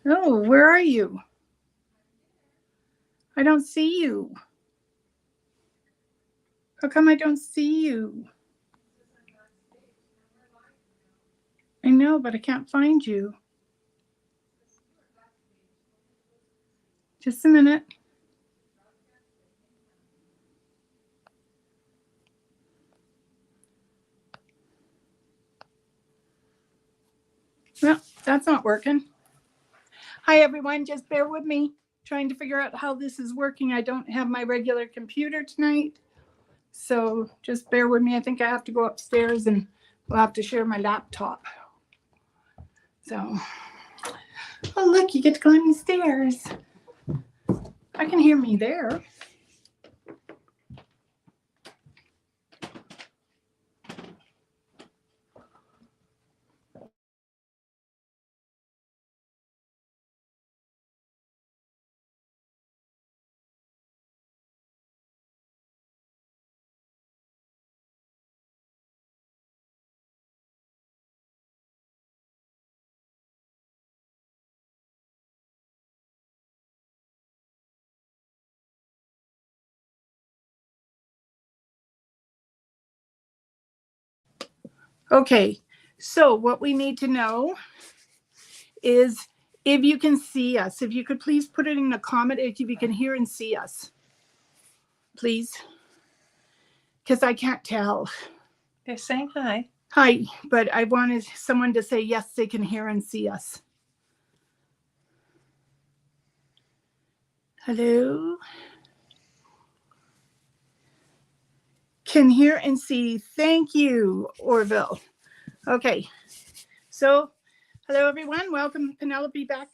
Oh, where are you? I don't see you. How come I don't see you? I know, but I can't find you. Just a minute. Well, that's not working. Hi, everyone. Just bear with me. Trying to figure out how this is working. I don't have my regular computer tonight. So just bear with me. I think I have to go upstairs and we'll have to share my laptop. So, oh, look, you get to climb the stairs. I can hear me there. Okay, so what we need to know is if you can see us. If you could please put it in the comment if you can hear and see us. Please. Because I can't tell. They're saying hi. Hi, but I wanted someone to say yes, they can hear and see us. Hello? Can hear and see. Thank you, Orville. Okay, so hello everyone. Welcome Penelope back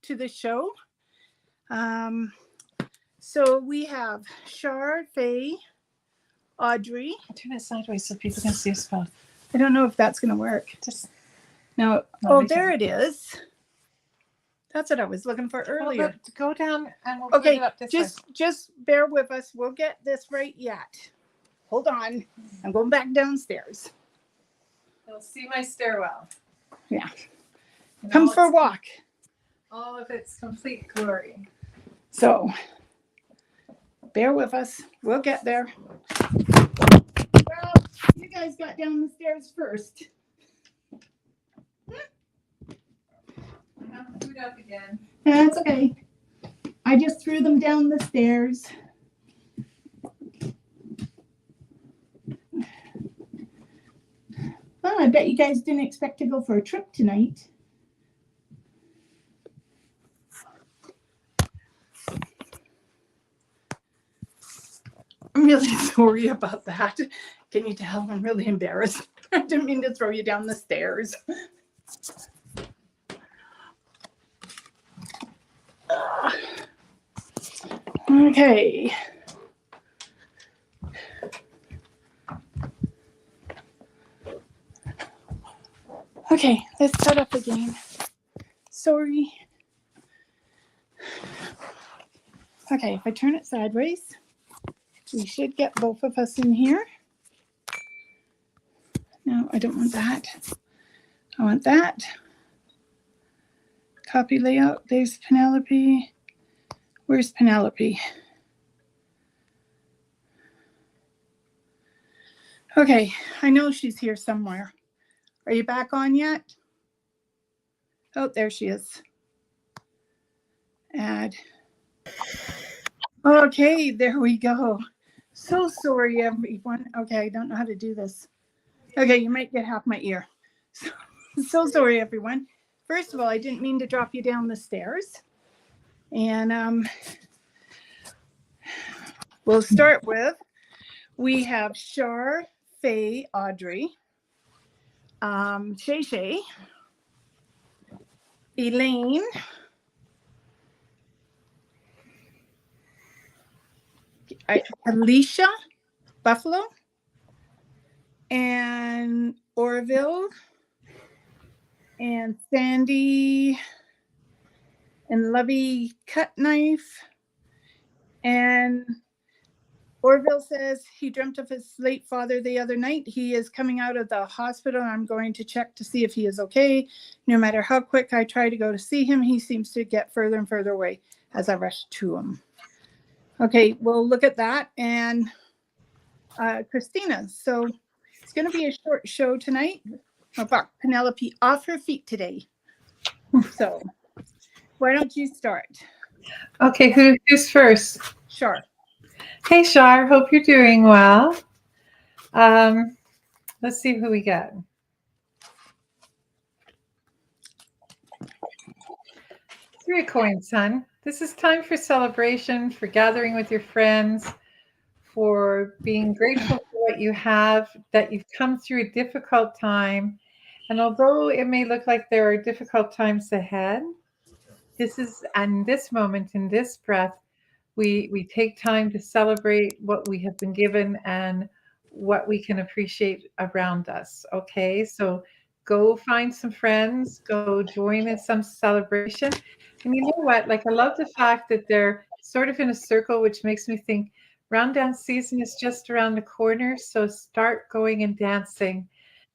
to the show. So we have Shar, Faye, Audrey. I'll turn it sideways so people can see us both. I don't know if that's going to work. Just no. Oh, there it is. That's what I was looking for earlier. Well, go down and we'll okay, put it up this just bear with us. We'll get this right yet. Hold on. I'm going back downstairs. You'll see my stairwell. Yeah. Come for a walk. All of its complete glory. So, bear with us. We'll get there. Well, you guys got down the stairs first. I'll put it up again. That's okay. I just threw them down the stairs. Well, I bet you guys didn't expect to go for a trip tonight. I'm really sorry about that. Can you tell I'm really embarrassed? I didn't mean to throw you down the stairs. Okay. Okay, let's start up again. Sorry. Okay, if I turn it sideways, we should get both of us in here. No, I don't want that. I want that. Copy layout. There's Penelope. Where's Penelope? Okay, I know she's here somewhere. Are you back on yet? Oh, there she is. Add. Okay, there we go. So sorry, everyone. Okay, I don't know how to do this. Okay, you might get half my ear. So sorry, everyone. First of all, I didn't mean to drop you down the stairs. And we'll start with, we have Shar, Faye, Audrey, Shay Shay, Elaine, Alicia, Buffalo, and Orville, and Sandy, and Lovey Cut Knife, and Orville says he dreamt of his late father the other night. He is coming out of the hospital. I'm going to check to see if he is okay. No matter how quick I try to go to see him, he seems to get further and further away as I rush to him. Okay, we'll look at that. And Christina, so it's going to be a short show tonight. About Penelope off her feet today. So why don't you start? Okay, who's first? Sure. Hey, Shar, hope you're doing well. Let's see who we get. Three of coins, son. This is time for celebration, for gathering with your friends, for being grateful for what you have, that you've come through a difficult time. And although it may look like there are difficult times ahead, this moment, in this breath, we take time to celebrate what we have been given and what we can appreciate around us. Okay, so go find some friends, go join in some celebration. And you know what? Like, I love the fact that they're sort of in a circle, which makes me think round dance season is just around the corner. So start going and dancing.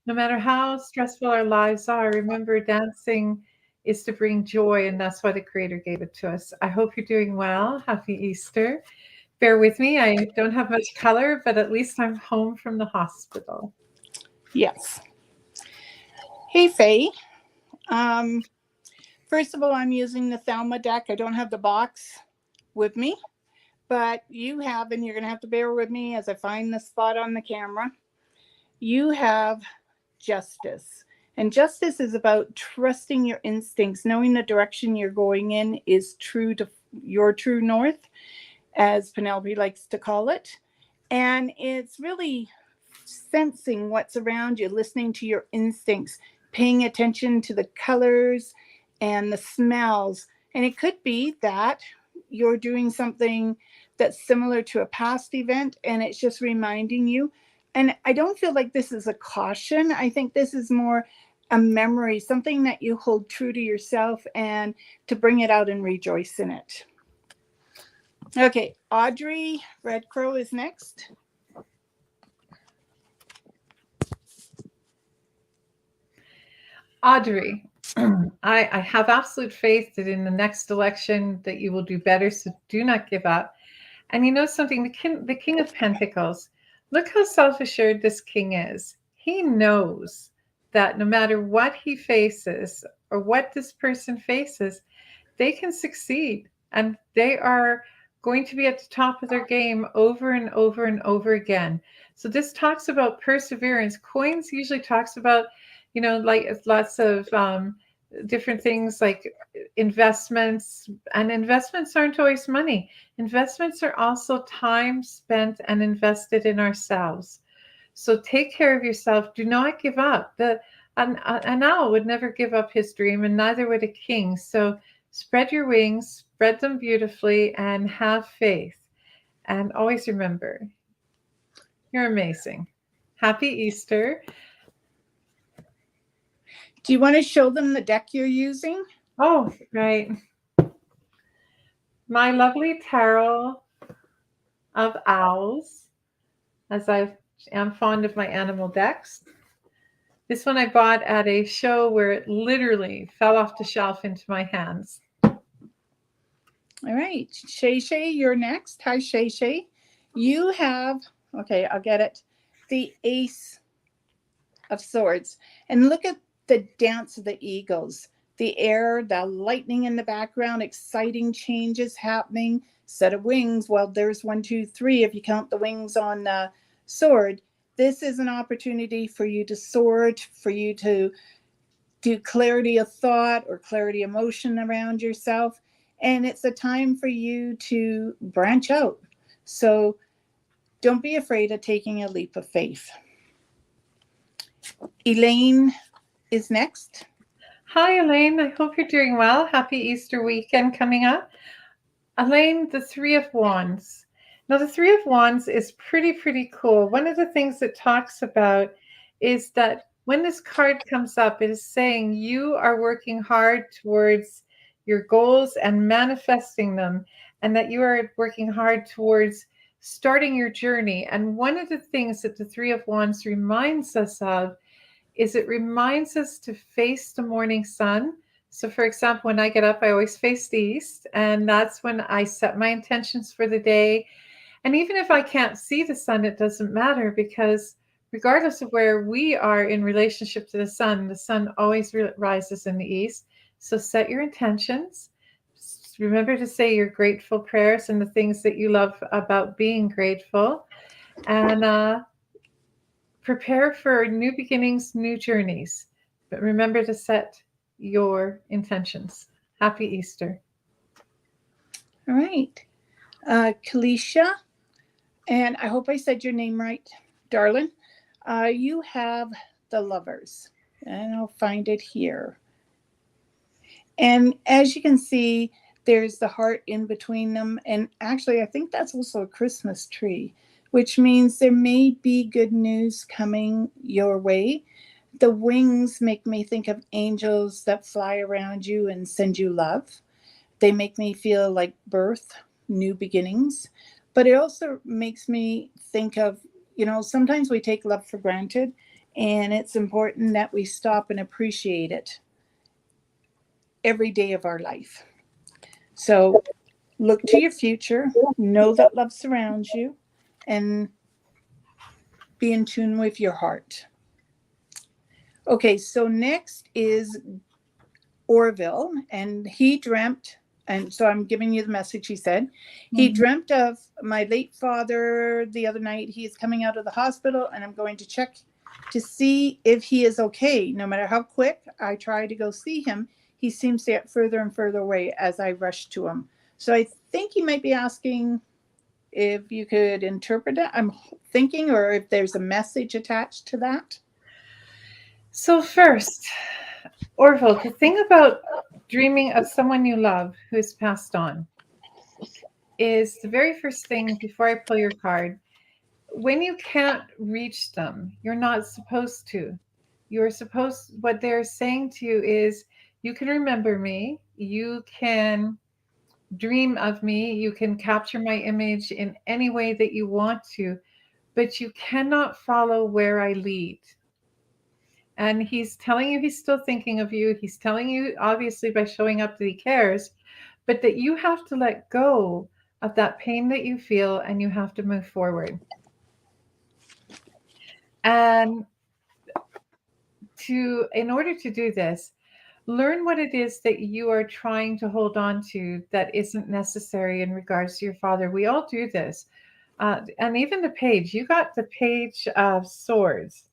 No matter how stressful our lives are, remember dancing is to bring joy, and that's why the Creator gave it to us. I hope you're doing well. Happy Easter. Bear with me. I don't have much color, but at least I'm home from the hospital. Yes. Hey, Faye. First of all, I'm using the Thelma deck. I don't have the box with me, but you have, and you're going to have to bear with me as I find the spot on the camera. You have justice. And justice is about trusting your instincts, knowing the direction you're going in is true to your true north, as Penelope likes to call it. And it's really sensing what's around you, listening to your instincts, paying attention to the colors and the smells. And it could be that you're doing something that's similar to a past event and it's just reminding you. And I don't feel like this is a caution. I think this is more a memory, something that you hold true to yourself and to bring it out and rejoice in it. Okay, Audrey Red Crow is next. Audrey, I have absolute faith that in the next election that you will do better, so do not give up. And you know something, the King of Pentacles, look how self-assured this king is. He knows that no matter what he faces or what this person faces, they can succeed. And they are going to be at the top of their game over and over and over again. So this talks about perseverance. Coins usually talks about, you know, like lots of different things like investments, and investments aren't always money. Investments are also time spent and invested in ourselves. So take care of yourself. Do not give up. An owl would never give up his dream, and neither would a king. So spread your wings, spread them beautifully, and have faith. And always remember, you're amazing. Happy Easter. Do you want to show them the deck you're using? Oh, right. My lovely tarot of owls, as I am fond of my animal decks. This one I bought at a show where it literally fell off the shelf into my hands. All right, Shay Shay, you're next. Hi, Shay Shay. You have, okay, I'll get it, the Ace of Swords. And look at the dance of the eagles, the air, the lightning in the background, exciting changes happening, set of wings. Well, there's 1, 2, 3 if you count the wings on the sword. This is an opportunity for you to soar, for you to do clarity of thought or clarity of motion around yourself. And it's a time for you to branch out. So don't be afraid of taking a leap of faith. Elaine is next. Hi, Elaine. I hope you're doing well. Happy Easter weekend coming up. Elaine, the Three of Wands. Now, the Three of Wands is pretty cool. One of the things it talks about is that when this card comes up, it is saying you are working hard towards your goals and manifesting them, and that you are working hard towards starting your journey. And one of the things that the Three of Wands reminds us of is it reminds us to face the morning sun. So for example, when I get up, I always face the east, and that's when I set my intentions for the day. And even if I can't see the sun, it doesn't matter, because regardless of where we are in relationship to the sun always rises in the east. So set your intentions. Remember to say your grateful prayers and the things that you love about being grateful. And prepare for new beginnings, new journeys. But remember to set your intentions. Happy Easter. All right. Kalisha, and I hope I said your name right, darling. You have the Lovers, and I'll find it here. And as you can see, there's the heart in between them. And actually, I think that's also a Christmas tree, which means there may be good news coming your way. The wings make me think of angels that fly around you and send you love. They make me feel like birth, new beginnings. But it also makes me think of, sometimes we take love for granted, and it's important that we stop and appreciate it every day of our life. So look to your future, know that love surrounds you, and be in tune with your heart. Okay, so next is Orville, and he dreamt, and so I'm giving you the message he said. He dreamt of my late father the other night. He is coming out of the hospital, and I'm going to check to see if he is okay. No matter how quick I try to go see him, he seems to get further and further away as I rush to him. So I think he might be asking if you could interpret it, I'm thinking, or if there's a message attached to that. So first, Orville, the thing about dreaming of someone you love who has passed on is the very first thing before I pull your card. When you can't reach them, you're not supposed to. What they're saying to you is, you can remember me, you can dream of me, you can capture my image in any way that you want to, but you cannot follow where I lead. And he's telling you he's still thinking of you. He's telling you, obviously, by showing up that he cares, but that you have to let go of that pain that you feel, and you have to move forward. And in order to do this, learn what it is that you are trying to hold on to that isn't necessary in regards to your father. We all do this. And even the page, you got the Page of Swords.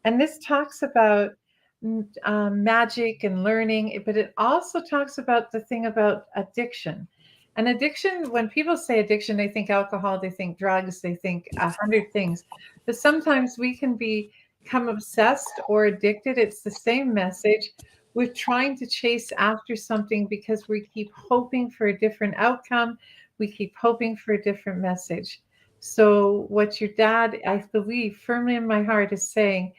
And this talks about magic and learning, but it also talks about the thing about addiction. And addiction, when people say addiction, they think alcohol, they think drugs, they think 100 things. But sometimes we can become obsessed or addicted. It's the same message. We're trying to chase after something because we keep hoping for a different outcome. We keep hoping for a different message. So what your dad, I believe firmly in my heart, is saying,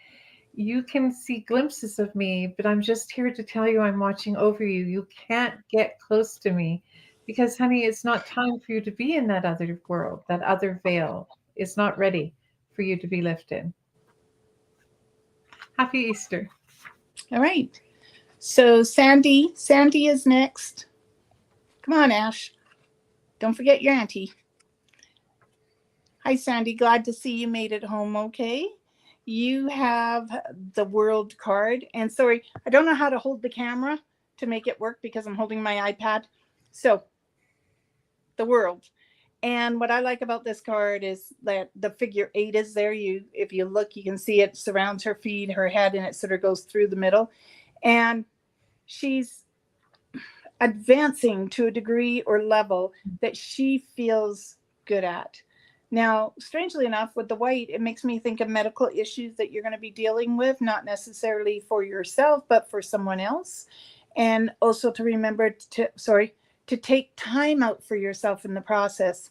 you can see glimpses of me, but I'm just here to tell you I'm watching over you. You can't get close to me because, honey, it's not time for you to be in that other world. That other veil is not ready for you to be lifted. Happy Easter. All right. So Sandy is next. Come on, Ash. Don't forget your auntie. Hi, Sandy. Glad to see you made it home okay. You have the World card. And sorry, I don't know how to hold the camera to make it work because I'm holding my iPad. So, the World. And what I like about this card is that the figure 8 is there. If you look, you can see it surrounds her feet, her head, and it sort of goes through the middle. And she's advancing to a degree or level that she feels good at. Now, strangely enough, with the white, it makes me think of medical issues that you're going to be dealing with, not necessarily for yourself, but for someone else. And also to remember to take time out for yourself in the process.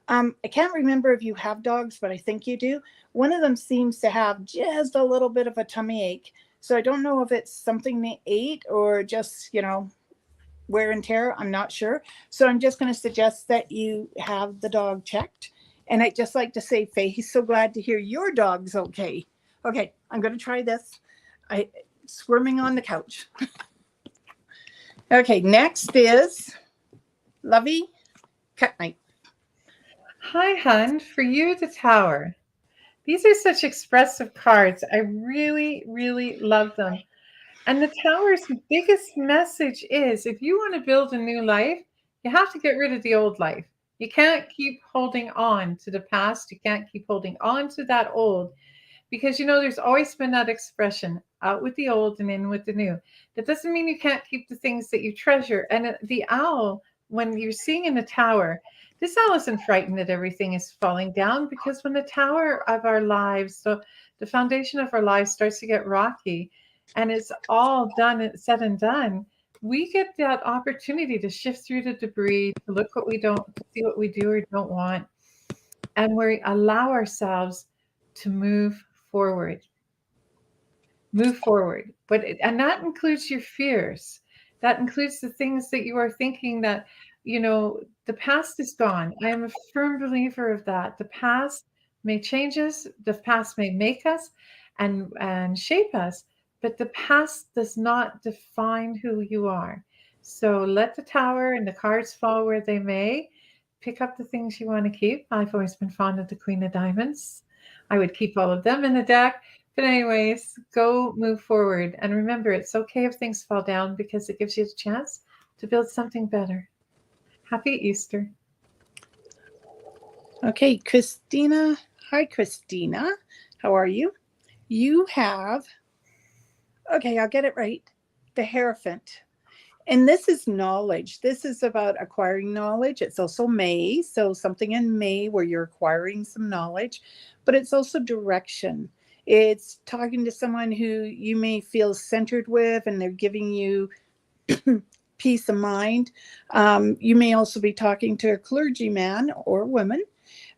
I can't remember if you have dogs, but I think you do. One of them seems to have just a little bit of a tummy ache. So I don't know if it's something they ate or just, wear and tear. I'm not sure. So I'm just going to suggest that you have the dog checked. And I'd just like to say, Faye, he's so glad to hear your dog's okay. Okay, I'm going to try this. I squirming on the couch. Okay, next is Lovey Cut Knife. Hi, hun. For you, the Tower. These are such expressive cards. I really, really love them. And the Tower's biggest message is if you want to build a new life, you have to get rid of the old life. You can't keep holding on to the past. You can't keep holding on to that old because, there's always been that expression out with the old and in with the new. That doesn't mean you can't keep the things that you treasure. And the owl, when you're seeing in the Tower, this owl isn't frightened that everything is falling down because when the tower of our lives, so the foundation of our lives starts to get rocky and it's all done and said and done, we get that opportunity to shift through the debris, to look what we don't, to see what we do or don't want. And we allow ourselves to move forward. Move forward. And that includes your fears. That includes the things that you are thinking that, the past is gone. I am a firm believer of that. The past may change us, the past may make us and shape us, but the past does not define who you are. So let the Tower and the cards fall where they may. Pick up the things you want to keep. I've always been fond of the Queen of Diamonds. I would keep all of them in the deck. But anyways, go move forward. And remember, it's okay if things fall down because it gives you a chance to build something better. Happy Easter. Okay, Christina. Hi, Christina. How are you? You have, okay, I'll get it right. The Hierophant. And this is knowledge. This is about acquiring knowledge. It's also May. So something in May where you're acquiring some knowledge, but it's also direction. It's talking to someone who you may feel centered with and they're giving you peace of mind. You may also be talking to a clergyman or woman.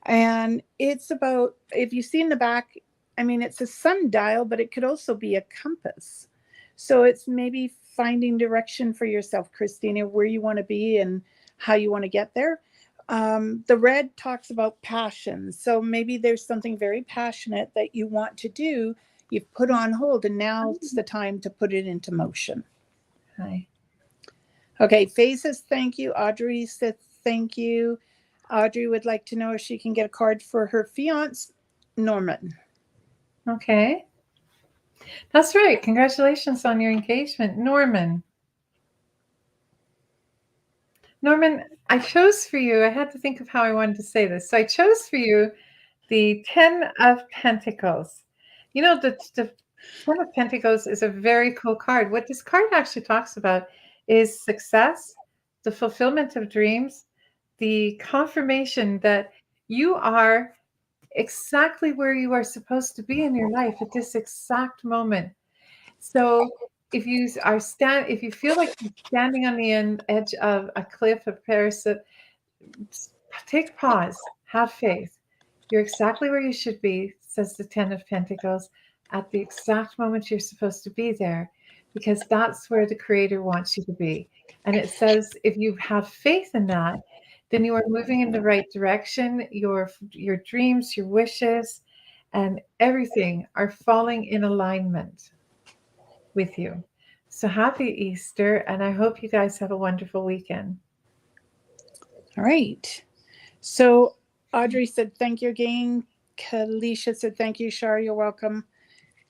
And it's about, if you see in the back, it's a sundial, but it could also be a compass. So it's maybe finding direction for yourself, Christina, where you want to be and how you want to get there. The red talks about passion. So maybe there's something very passionate that you want to do. You've put on hold and now it's the time to put it into motion. Hi. Okay, Faye says thank you. Audrey said thank you. Audrey would like to know if she can get a card for her fiance, Norman. Okay. That's right. Congratulations on your engagement, Norman. Norman, I chose for you, I had to think of how I wanted to say this. So I chose for you the 10 of Pentacles. The 10 of Pentacles is a very cool card. What this card actually talks about is success, the fulfillment of dreams, the confirmation that you are exactly where you are supposed to be in your life at this exact moment. So if you feel like you're standing on the edge of a cliff, a parasite, take pause, have faith. You're exactly where you should be, says the 10 of Pentacles, at the exact moment you're supposed to be there, because that's where the Creator wants you to be. And it says if you have faith in that, then you are moving in the right direction. Your dreams, your wishes, and everything are falling in alignment with you. So happy Easter, and I hope you guys have a wonderful weekend. All right. So Audrey said thank you again. Kalisha said thank you. Shar, you're welcome.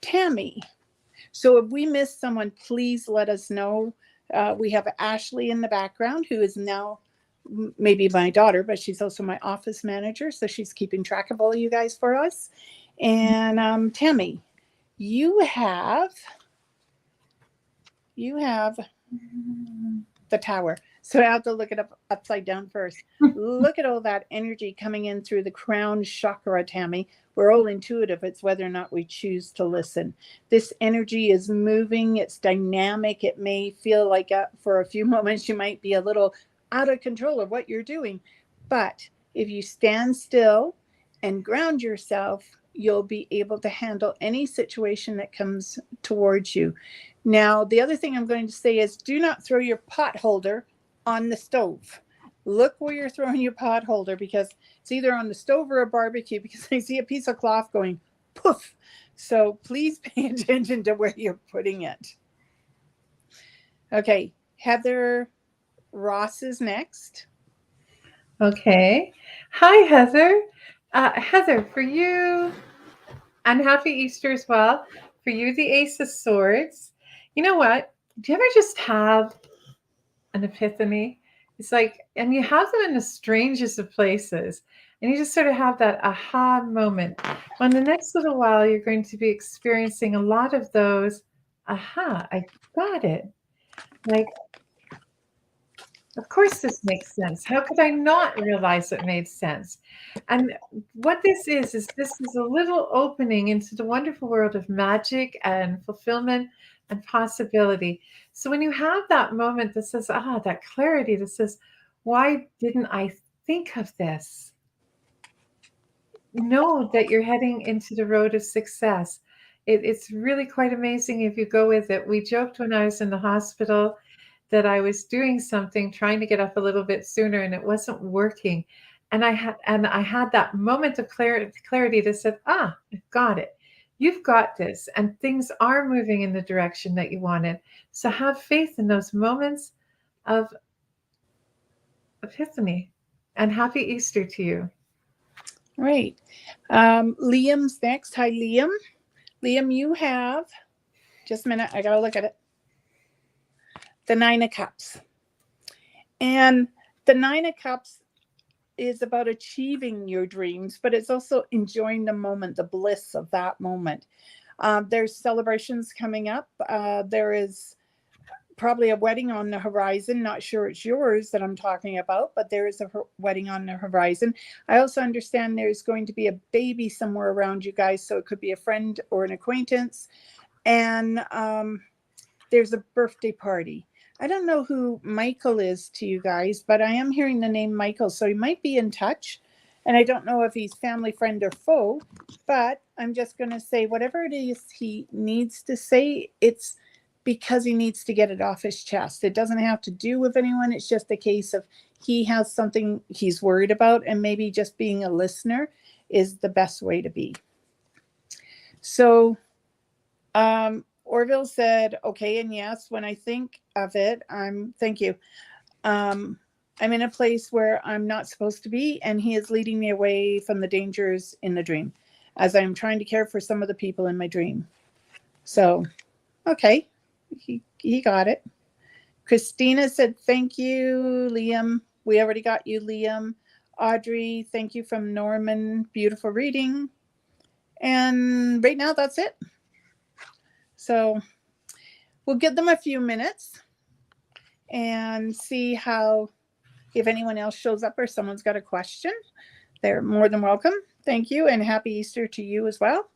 Tammy. So if we missed someone, please let us know. We have Ashley in the background, who is now maybe my daughter, but she's also my office manager. So she's keeping track of all you guys for us. And Tammy, you have the Tower. So I have to look it up upside down first. Look at all that energy coming in through the crown chakra, Tammy. We're all intuitive. It's whether or not we choose to listen. This energy is moving. It's dynamic. It may feel like for a few moments you might be a little out of control of what you're doing. But if you stand still and ground yourself, you'll be able to handle any situation that comes towards you. Now, the other thing I'm going to say is do not throw your pot holder on the stove. look where you're throwing your pot holder, because it's either on the stove or a barbecue, because I see a piece of cloth going poof. So please pay attention to where you're putting it. Okay, Heather Ross is next. Okay. Hi, Heather. Heather, for you, and happy Easter as well. For you, the Ace of Swords. You know what? Do you ever just have an epiphany? It's like, and you have them in the strangest of places, and you just sort of have that aha moment. Well, in the next little while, you're going to be experiencing a lot of those. Aha, I got it. Like, of course, this makes sense. How could I not realize it made sense? And what this is this is a little opening into the wonderful world of magic and fulfillment and possibility. So when you have that moment that says, that clarity that says, why didn't I think of this? Know that you're heading into the road of success. It's really quite amazing if you go with it. We joked when I was in the hospital that I was doing something, trying to get up a little bit sooner, and it wasn't working. And I had that moment of clarity that said, I've got it. You've got this, and things are moving in the direction that you wanted. So have faith in those moments of epiphany, and happy Easter to you. Right. Liam's next. Hi, Liam. Liam, you have, just a minute, I gotta look at it. The 9 of Cups. And the 9 of Cups is about achieving your dreams, but it's also enjoying the moment, the bliss of that moment. There's celebrations coming up. There is probably a wedding on the horizon. Not sure it's yours that I'm talking about, but there is a wedding on the horizon. I also understand there's going to be a baby somewhere around you guys, so it could be a friend or an acquaintance. And there's a birthday party. I don't know who Michael is to you guys, but I am hearing the name Michael, so he might be in touch. And I don't know if he's family, friend, or foe, but I'm just going to say whatever it is he needs to say, it's because he needs to get it off his chest. It doesn't have to do with anyone. It's just a case of he has something he's worried about, and maybe just being a listener is the best way to be. So, Orville said, okay, and yes, when I think of it, thank you. I'm in a place where I'm not supposed to be, and he is leading me away from the dangers in the dream as I'm trying to care for some of the people in my dream. So, okay, he got it. Christina said, thank you, Liam. We already got you, Liam. Audrey, thank you from Norman. Beautiful reading. And right now, that's it. So we'll give them a few minutes and see if anyone else shows up or someone's got a question. They're more than welcome. Thank you, and happy Easter to you as well.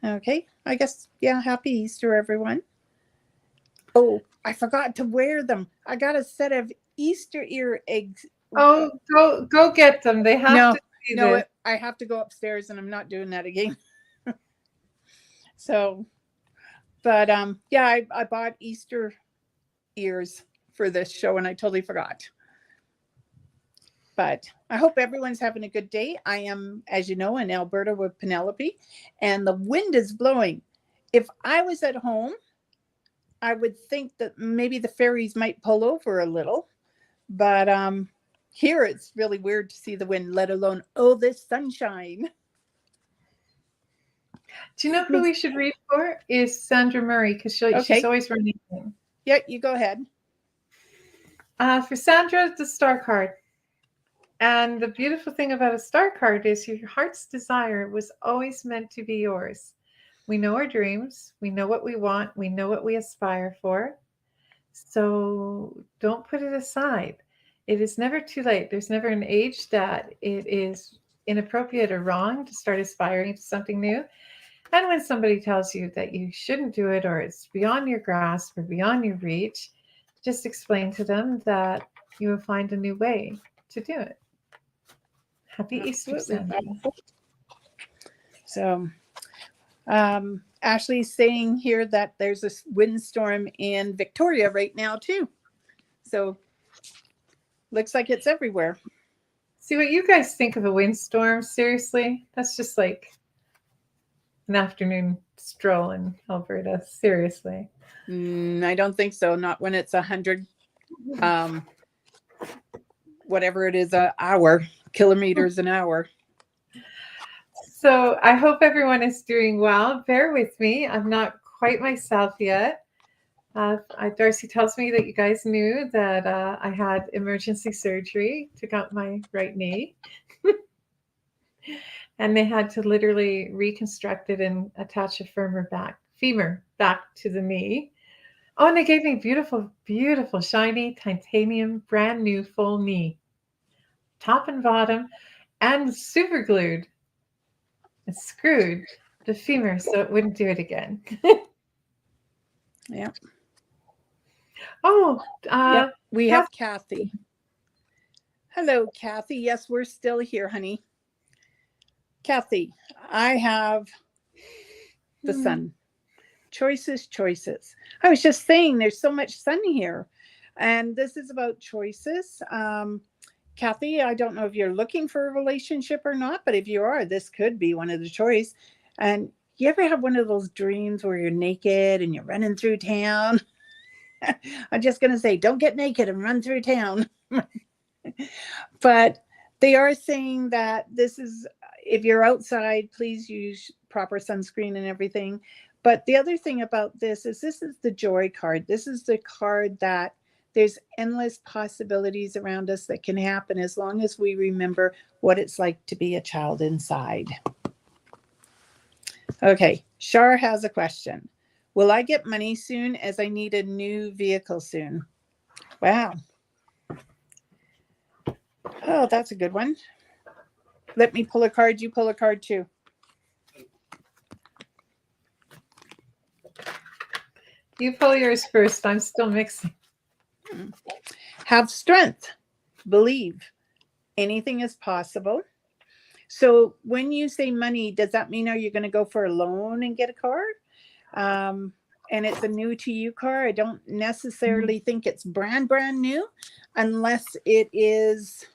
Okay, I guess, yeah, happy Easter, everyone. Oh, I forgot to wear them. I got a set of Easter ear eggs. Oh, go get them. They have to see this. I have to go upstairs, and I'm not doing that again. So, but yeah, I bought Easter ears for this show, and I totally forgot. But I hope everyone's having a good day. I am, as you know, in Alberta with Penelope, and the wind is blowing. If I was at home, I would think that maybe the ferries might pull over a little, but here it's really weird to see the wind, let alone, this sunshine. Do you know who we should read for? Is Sandra Murray, because she's always running. Yeah, you go ahead. For Sandra, the star card. And the beautiful thing about a star card is your heart's desire was always meant to be yours. We know our dreams. We know what we want. We know what we aspire for. So don't put it aside. It is never too late. There's never an age that it is inappropriate or wrong to start aspiring to something new. And when somebody tells you that you shouldn't do it, or it's beyond your grasp or beyond your reach, just explain to them that you will find a new way to do it. Happy Easter, Sandra. So, Ashley's saying here that there's a windstorm in Victoria right now too. So Looks like it's everywhere. See what you guys think of a windstorm. Seriously, that's just like an afternoon stroll in Alberta. Seriously. I don't think so. Not when it's 100, whatever it is, an hour, kilometers an hour. So I hope everyone is doing well. Bear with me. I'm not quite myself yet. D'Arcy tells me that you guys knew that I had emergency surgery, took out my right knee. And they had to literally reconstruct it and attach a femur back to the knee. Oh, and they gave me beautiful, beautiful, shiny titanium, brand new full knee, top and bottom, and super glued. And screwed the femur so it wouldn't do it again. Yeah. Oh, Yep. We have Kathy. Hello, Kathy. Yes, we're still here, honey. Kathy, I have the sun. Choices, choices. I was just saying there's so much sun here. And this is about choices. Kathy, I don't know if you're looking for a relationship or not, but if you are, this could be one of the choice. And you ever have one of those dreams where you're naked and you're running through town? I'm just going to say, don't get naked and run through town. But they are saying that this is, if you're outside, please use proper sunscreen and everything. But the other thing about this is the joy card. This is the card that there's endless possibilities around us that can happen as long as we remember what it's like to be a child inside. Okay, Shar has a question. Will I get money soon as I need a new vehicle soon? Wow. Oh, that's a good one. Let me pull a card. You pull a card too. You pull yours first. I'm still mixing. Have strength. Believe. Anything is possible. So when you say money, does that mean are you going to go for a loan and get a car? And it's a new to you car. I don't necessarily think it's brand new unless it is.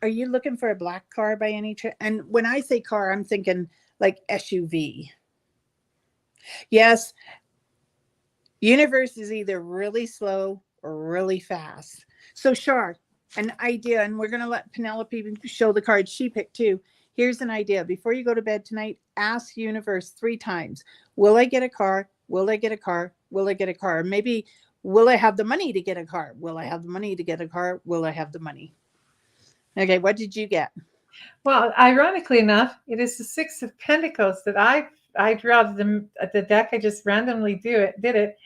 Are you looking for a black car by any chance? And when I say car, I'm thinking like SUV. Yes. Universe is either really slow or really fast. So Shar, an idea, and we're going to let Penelope show the cards she picked too. Here's an idea. Before you go to bed tonight, ask universe 3 times. Will I get a car? Will I get a car? Will I get a car? Maybe, will I have the money to get a car? Will I have the money to get a car? Will I have the money? Okay, what did you get? Well, ironically enough, it is the 6 of Pentacles that I drew out of the deck. I just randomly did it.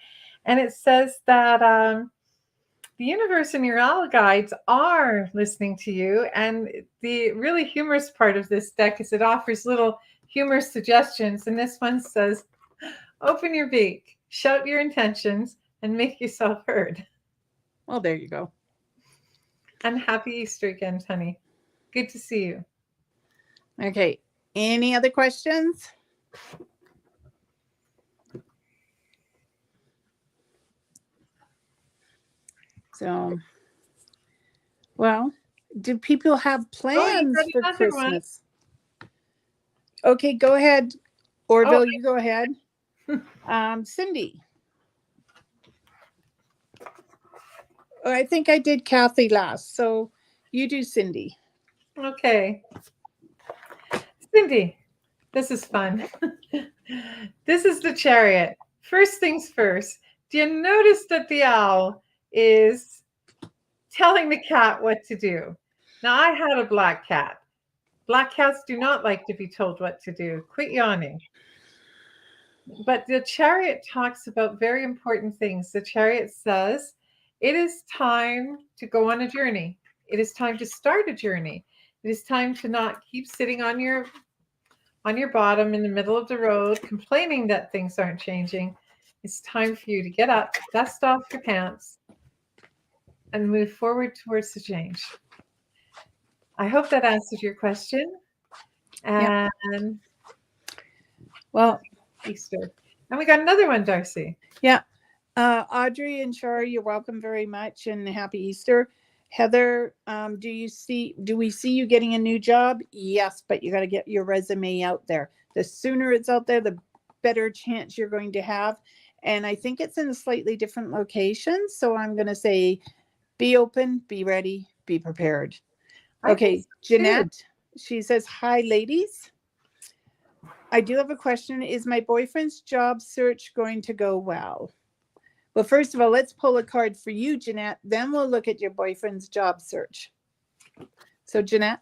And it says that the universe and your owl guides are listening to you. And the really humorous part of this deck is it offers little humorous suggestions. And this one says, open your beak, shout your intentions, and make yourself heard. Well, there you go. And happy Easter again, honey. Good to see you. Okay. Any other questions? So, well, do people have plans for Christmas? Okay, go ahead. Orville, you go ahead. Cindy. Oh, I think I did Kathy last, so you do Cindy. Okay. Cindy, this is fun. This is the Chariot. First things first, do you notice that the owl is telling the cat what to do? Now, I had a black cat. Black cats do not like to be told what to do. Quit yawning. But the Chariot talks about very important things. The Chariot says, it is time to go on a journey. It is time to start a journey. It is time to not keep sitting on your bottom in the middle of the road, complaining that things aren't changing. It's time for you to get up, dust off your pants, and move forward towards the change. I hope that answered your question. And well, Easter. And we got another one, D'Arcy. Yeah. Audrey and Shar, you're welcome very much and happy Easter. Heather, do we see you getting a new job? Yes, but you got to get your resume out there. The sooner it's out there, the better chance you're going to have. And I think it's in a slightly different location. So I'm going to say, be open, be ready, be prepared. I Okay, think so, too. Jeanette, she says, hi, ladies. I do have a question. Is my boyfriend's job search going to go well? Well, first of all, let's pull a card for you, Jeanette. Then we'll look at your boyfriend's job search. So, Jeanette.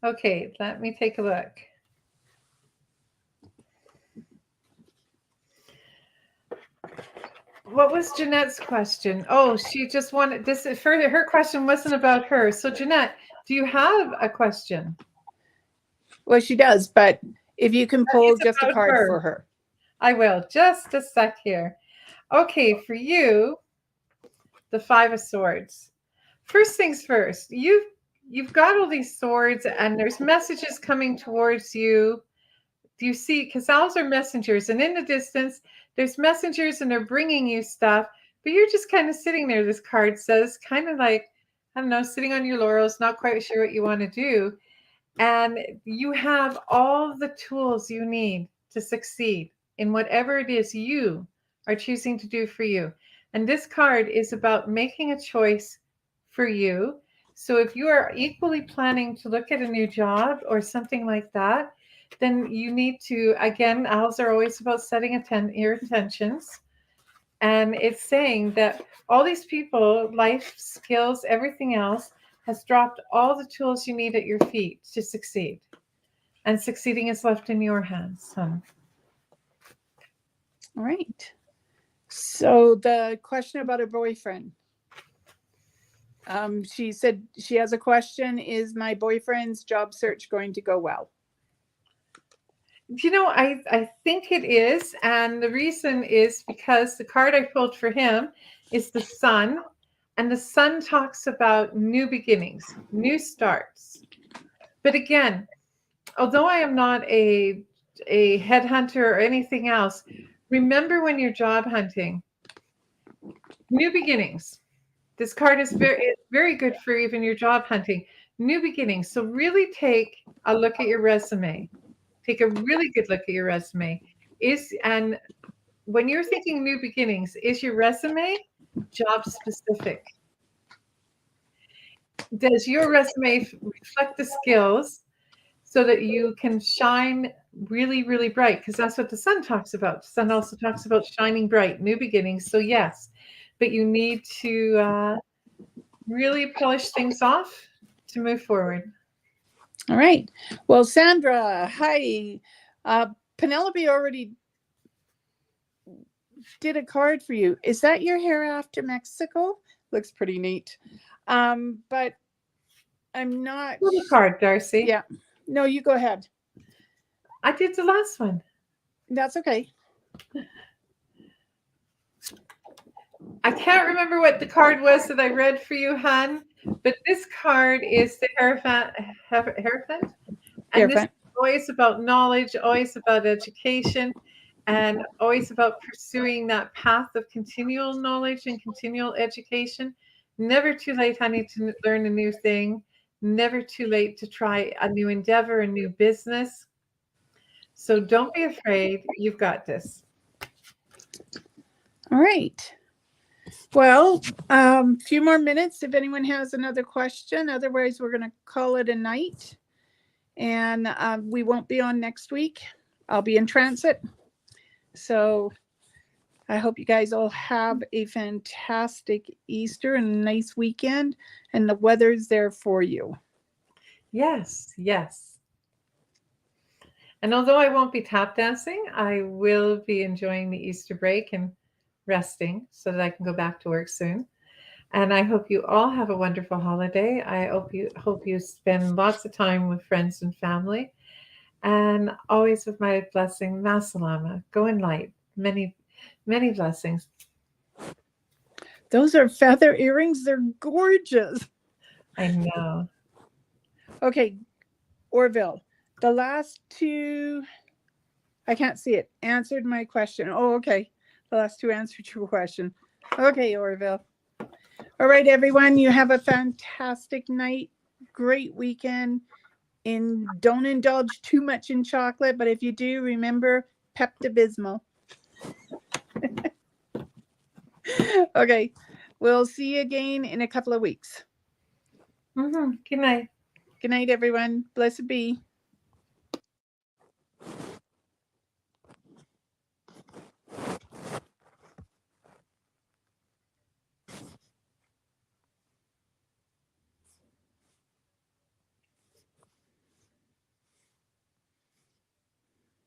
Okay, let me take a look. What was Jeanette's question? Oh, she just wanted this. Her question wasn't about her. So, Jeanette, do you have a question? Well, she does, but if you can pull It's just a about card her. for her. I will. Just a sec here. Okay, for you, the Five of Swords. First things first, you've got all these swords and there's messages coming towards you. Do you see? Because owls are messengers, and in the distance, there's messengers and they're bringing you stuff, but you're just kind of sitting there, this card says, kind of like, I don't know, sitting on your laurels, not quite sure what you want to do. And you have all the tools you need to succeed in whatever it is you are choosing to do for you. And this card is about making a choice for you. So if you are equally planning to look at a new job or something like that, then you need to, again, owls are always about setting your intentions. And it's saying that all these people, life skills, everything else, has dropped all the tools you need at your feet to succeed. And succeeding is left in your hands, son. All right. So the question about her boyfriend. She said she has a question. Is my boyfriend's job search going to go well? You know, I think it is. And the reason is because the card I pulled for him is the Sun. And the Sun talks about new beginnings, new starts. But again, although I am not a headhunter or anything else, remember when you're job hunting, new beginnings. This card is very good for even your job hunting, new beginnings. So really take a look at your resume. Take a really good look at your resume. And when you're thinking new beginnings, is your resume job specific? Does your resume reflect the skills so that you can shine really, really bright? Because that's what the Sun talks about. The Sun also talks about shining bright, new beginnings. So yes, but you need to really polish things off to move forward. All right. Well, Sandra, hi. Penelope already did a card for you. Is that your hair after Mexico? Looks pretty neat. But I'm not. Little card, D'Arcy. Yeah. No, you go ahead. I did the last one. That's okay. I can't remember what the card was that I read for you, Han, but this card is the Hierophant. And this is always about knowledge, always about education, and always about pursuing that path of continual knowledge and continual education. Never too late, honey, to learn a new thing. Never too late to try a new endeavor, a new business. So don't be afraid. You've got this. All right. Well, a few more minutes if anyone has another question. Otherwise, we're going to call it a night. And we won't be on next week. I'll be in transit. So I hope you guys all have a fantastic Easter and a nice weekend. And the weather's there for you. Yes, yes. And although I won't be tap dancing, I will be enjoying the Easter break and resting so that I can go back to work soon. And I hope you all have a wonderful holiday. I hope you spend lots of time with friends and family. And always with my blessing, Masalama, go in light. Many, many blessings. Those are feather earrings. They're gorgeous. I know. Okay, Orville, the last two, I can't see it, answered my question. Oh, okay. The last two answered your question. Okay, Orville. All right, everyone, you have a fantastic night, great weekend, and don't indulge too much in chocolate, but if you do, remember Pepto-Bismol. Okay, we'll see you again in a couple of weeks. Good night. Good night, everyone. Blessed be.